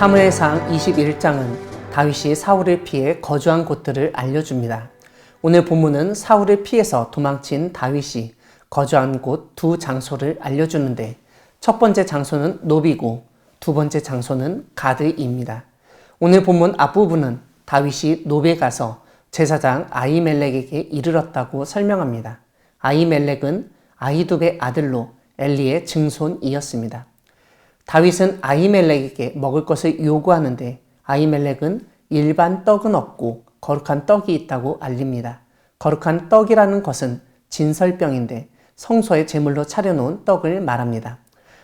사무엘상 21장은 다윗이 사울을 피해 거주한 곳들을 알려줍니다. 오늘 본문은 사울을 피해서 도망친 다윗이 거주한 곳 두 장소를 알려주는데, 첫 번째 장소는 노비고 두 번째 장소는 가드입니다. 오늘 본문 앞부분은 다윗이 노베에 가서 제사장 아히멜렉에게 이르렀다고 설명합니다. 아히멜렉은 아히두베의 아들로 엘리의 증손이었습니다. 다윗은 아히멜렉에게 먹을 것을 요구하는데 아히멜렉은 일반 떡은 없고 거룩한 떡이 있다고 알립니다. 거룩한 떡이라는 것은 진설병인데 성소에 제물로 차려놓은 떡을 말합니다.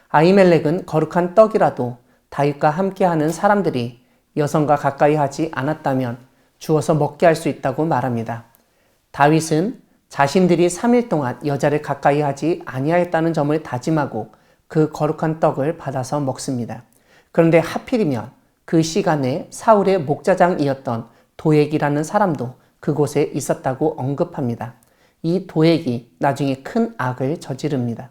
아히멜렉은 거룩한 떡이라도 다윗과 함께하는 사람들이 여성과 가까이 하지 않았다면 주어서 먹게 할 수 있다고 말합니다. 다윗은 자신들이 3일 동안 여자를 가까이 하지 아니하였다는 점을 다짐하고 그 거룩한 떡을 받아서 먹습니다. 그런데 하필이면 그 시간에 사울의 목자장이었던 도액이라는 사람도 그곳에 있었다고 언급합니다. 이 도액이 나중에 큰 악을 저지릅니다.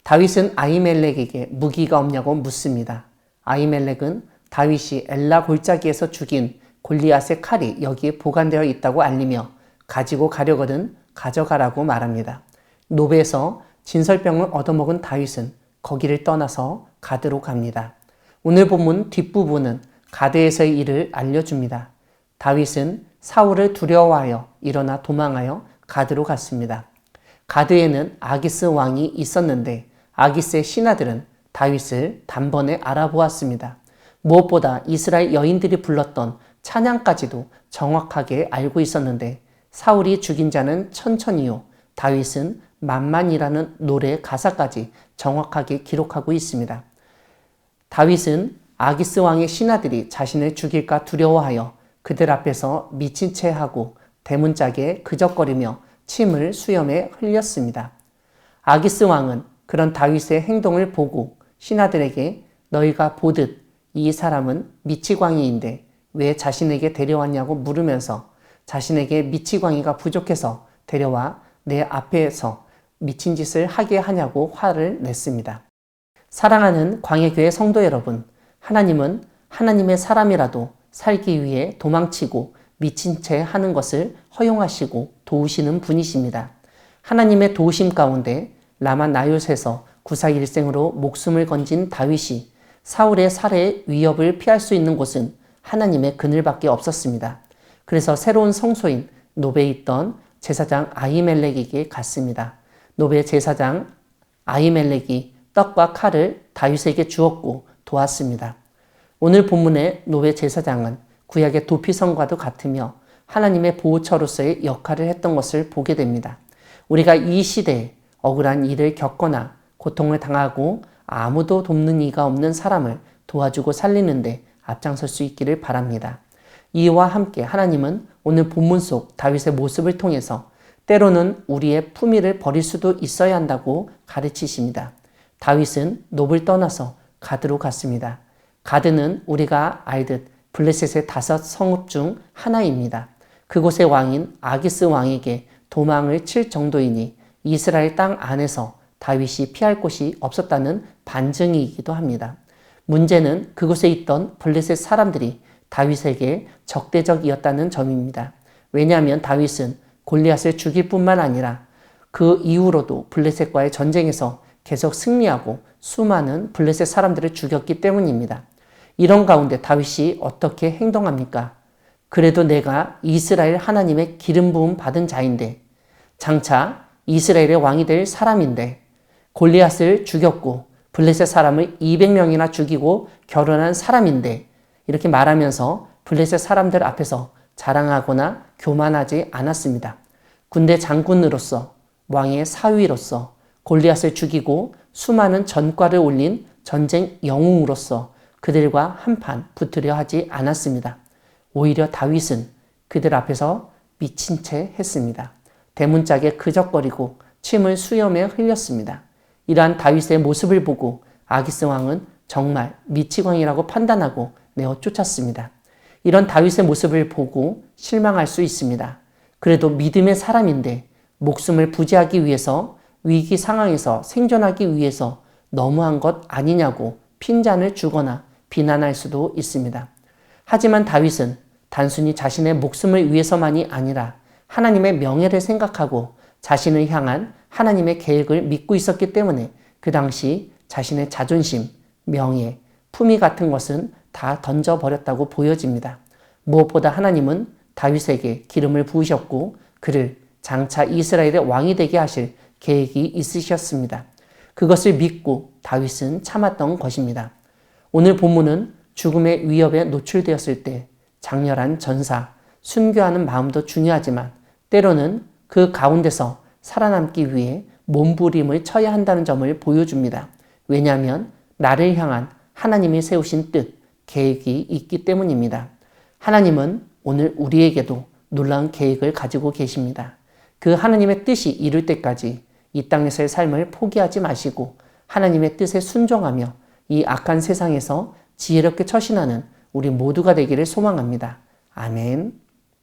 다윗은 아히멜렉에게 무기가 없냐고 묻습니다. 아히멜렉은 다윗이 엘라 골짜기에서 죽인 골리앗의 칼이 여기에 보관되어 있다고 알리며 가지고 가려거든 가져가라고 말합니다. 노베에서 진설병을 얻어먹은 다윗은 거기를 떠나서 가드로 갑니다. 오늘 본문 뒷부분은 가드에서의 일을 알려줍니다. 다윗은 사울을 두려워하여 일어나 도망하여 가드로 갔습니다. 가드에는 아기스 왕이 있었는데 아기스의 신하들은 다윗을 단번에 알아보았습니다. 무엇보다 이스라엘 여인들이 불렀던 찬양까지도 정확하게 알고 있었는데 사울이 죽인 자는 천천히요, 다윗은 만만이라는 노래 가사까지 정확하게 기록하고 있습니다. 다윗은 아기스 왕의 신하들이 자신을 죽일까 두려워하여 그들 앞에서 미친 채 하고 대문짝에 그적거리며 침을 수염에 흘렸습니다. 아기스 왕은 그런 다윗의 행동을 보고 신하들에게 너희가 보듯 이 사람은 미치광이인데 왜 자신에게 데려왔냐고 물으면서 자신에게 미치광이가 부족해서 데려와 내 앞에서 미친 짓을 하게 하냐고 화를 냈습니다. 사랑하는 광해교회 성도 여러분, 하나님은 하나님의 사람이라도 살기 위해 도망치고 미친 채 하는 것을 허용하시고 도우시는 분이십니다. 하나님의 도우심 가운데 라마 나요스에서 구사일생으로 목숨을 건진 다윗이 사울의 살해 위협을 피할 수 있는 곳은 하나님의 그늘밖에 없었습니다. 그래서 새로운 성소인 노베에 있던 제사장 아히멜렉에게 갔습니다. 노베 제사장 아히멜렉이 떡과 칼을 다윗에게 주었고 도왔습니다. 오늘 본문의 노베 제사장은 구약의 도피성과도 같으며 하나님의 보호처로서의 역할을 했던 것을 보게 됩니다. 우리가 이 시대에 억울한 일을 겪거나 고통을 당하고 아무도 돕는 이가 없는 사람을 도와주고 살리는데 앞장설 수 있기를 바랍니다. 이와 함께 하나님은 오늘 본문 속 다윗의 모습을 통해서 때로는 우리의 품위를 버릴 수도 있어야 한다고 가르치십니다. 다윗은 노브를 떠나서 가드로 갔습니다. 가드는 우리가 알듯 블레셋의 5 성읍 중 하나입니다. 그곳의 왕인 아기스 왕에게 도망을 칠 정도이니 이스라엘 땅 안에서 다윗이 피할 곳이 없었다는 반증이기도 합니다. 문제는 그곳에 있던 블레셋 사람들이 다윗에게 적대적이었다는 점입니다. 왜냐하면 다윗은 골리앗을 죽일 뿐만 아니라 그 이후로도 블레셋과의 전쟁에서 계속 승리하고 수많은 블레셋 사람들을 죽였기 때문입니다. 이런 가운데 다윗이 어떻게 행동합니까? 그래도 내가 이스라엘 하나님의 기름 부음 받은 자인데, 장차 이스라엘의 왕이 될 사람인데 골리앗을 죽였고 블레셋 사람을 200명이나 죽이고 결혼한 사람인데 이렇게 말하면서 블레셋 사람들 앞에서 자랑하거나 교만하지 않았습니다. 군대 장군으로서, 왕의 사위로서, 골리앗을 죽이고 수많은 전과를 올린 전쟁 영웅으로서 그들과 한판 붙으려 하지 않았습니다. 오히려 다윗은 그들 앞에서 미친 채 했습니다. 대문짝에 그적거리고 침을 수염에 흘렸습니다. 이러한 다윗의 모습을 보고 아기스 왕은 정말 미치광이라고 판단하고 내어 쫓았습니다. 이런 다윗의 모습을 보고 실망할 수 있습니다. 그래도 믿음의 사람인데 목숨을 부지하기 위해서, 위기 상황에서 생존하기 위해서 너무한 것 아니냐고 핀잔을 주거나 비난할 수도 있습니다. 하지만 다윗은 단순히 자신의 목숨을 위해서만이 아니라 하나님의 명예를 생각하고 자신을 향한 하나님의 계획을 믿고 있었기 때문에 그 당시 자신의 자존심, 명예, 품위 같은 것은 다 던져버렸다고 보여집니다. 무엇보다 하나님은 다윗에게 기름을 부으셨고 그를 장차 이스라엘의 왕이 되게 하실 계획이 있으셨습니다. 그것을 믿고 다윗은 참았던 것입니다. 오늘 본문은 죽음의 위협에 노출되었을 때 장렬한 전사, 순교하는 마음도 중요하지만 때로는 그 가운데서 살아남기 위해 몸부림을 쳐야 한다는 점을 보여줍니다. 왜냐하면 나를 향한 하나님이 세우신 뜻, 계획이 있기 때문입니다. 하나님은 오늘 우리에게도 놀라운 계획을 가지고 계십니다. 그 하나님의 뜻이 이룰 때까지 이 땅에서의 삶을 포기하지 마시고 하나님의 뜻에 순종하며 이 악한 세상에서 지혜롭게 처신하는 우리 모두가 되기를 소망합니다. 아멘.